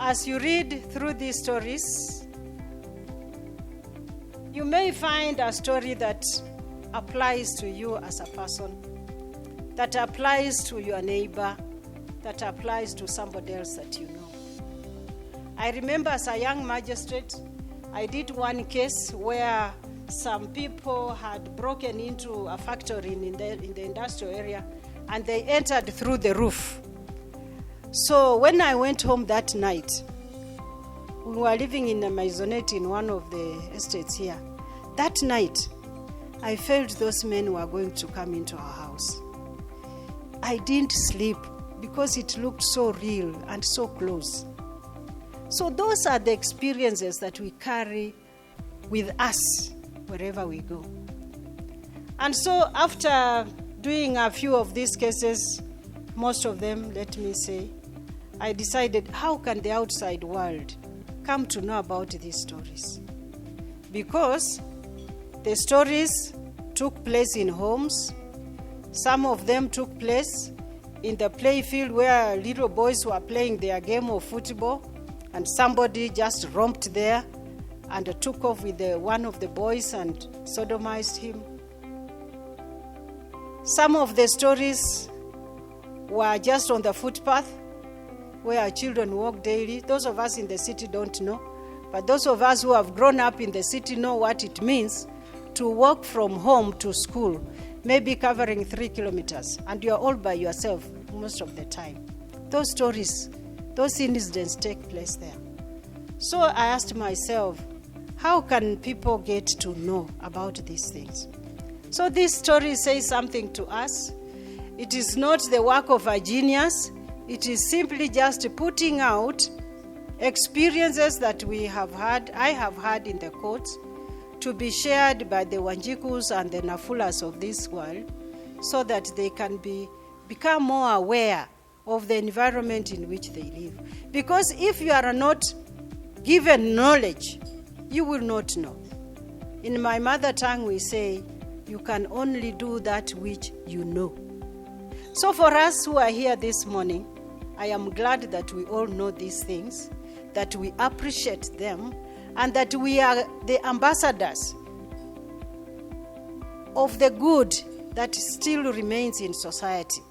as you read through these stories, you may find a story that applies to you as a person, that applies to your neighbor, that applies to somebody else that you know. I remember as a young magistrate, I did one case where some people had broken into a factory in the industrial area, and they entered through the roof. So when I went home that night, we were living in a maisonette in one of the estates here. That night, I felt those men were going to come into our house. I didn't sleep because it looked so real and so close. So those are the experiences that we carry with us wherever we go. And so after doing a few of these cases, most of them, let me say, I decided, how can the outside world come to know about these stories? Because the stories took place in homes. Some of them took place in the playfield where little boys were playing their game of football, and somebody just romped there and took off with one of the boys and sodomized him. Some of the stories were just on the footpath where our children walk daily. Those of us in the city don't know, but those of us who have grown up in the city know what it means to walk from home to school, maybe covering 3 kilometers, and you're all by yourself most of the time. Those stories, those incidents take place there. So I asked myself, how can people get to know about these things? So this story says something to us. It is not the work of a genius. It is simply just putting out experiences that we have had, I have had in the courts, to be shared by the Wanjikus and the Nafulas of this world, so that they can become more aware of the environment in which they live. Because if you are not given knowledge, you will not know. In my mother tongue we say, you can only do that which you know. So for us who are here this morning, I am glad that we all know these things, that we appreciate them, and that we are the ambassadors of the good that still remains in society.